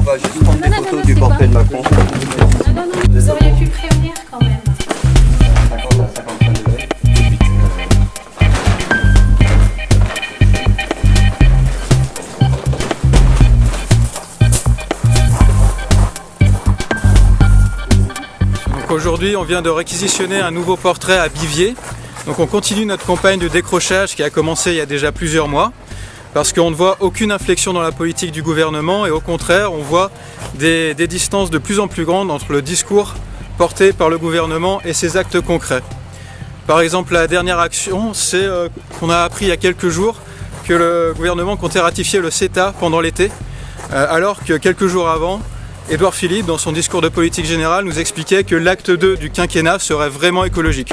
va juste prendre des photos du portrait de Macron. Non, vous auriez pu prévenir quand même. 50 à 55 degrés. Donc aujourd'hui, on vient de réquisitionner un nouveau portrait à Bivier. Donc on continue notre campagne de décrochage qui a commencé il y a déjà plusieurs mois. Parce qu'on ne voit aucune inflexion dans la politique du gouvernement et au contraire, on voit des distances de plus en plus grandes entre le discours porté par le gouvernement et ses actes concrets. Par exemple, la dernière action, c'est qu'on a appris il y a quelques jours que le gouvernement comptait ratifier le CETA pendant l'été, alors que quelques jours avant, Édouard Philippe, dans son discours de politique générale, nous expliquait que l'acte 2 du quinquennat serait vraiment écologique.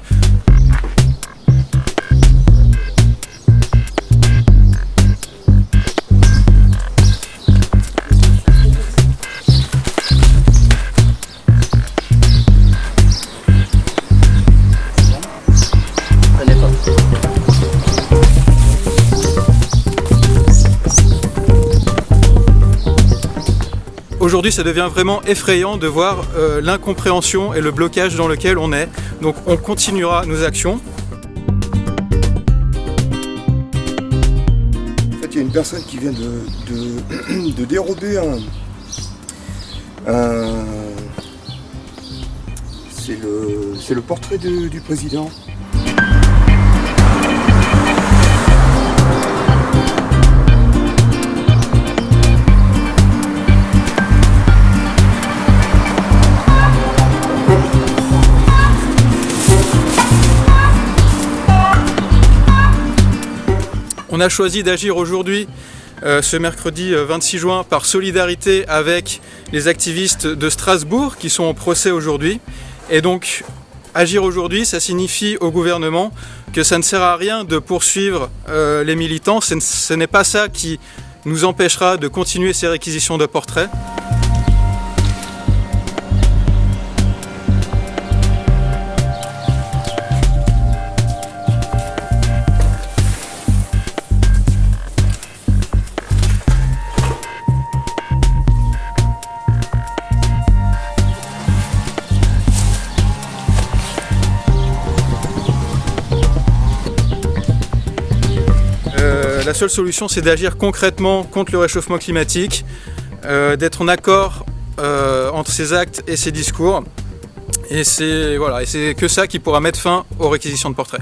Aujourd'hui, ça devient vraiment effrayant de voir l'incompréhension et le blocage dans lequel on est. Donc on continuera nos actions. En fait, il y a une personne qui vient de dérober c'est le portrait du président. On a choisi d'agir aujourd'hui, ce mercredi 26 juin, par solidarité avec les activistes de Strasbourg qui sont au procès aujourd'hui. Et donc, agir aujourd'hui, ça signifie au gouvernement que ça ne sert à rien de poursuivre les militants. Ce n'est pas ça qui nous empêchera de continuer ces réquisitions de portraits. La seule solution, c'est d'agir concrètement contre le réchauffement climatique, d'être en accord entre ses actes et ses discours. Et c'est que ça qui pourra mettre fin aux réquisitions de portraits.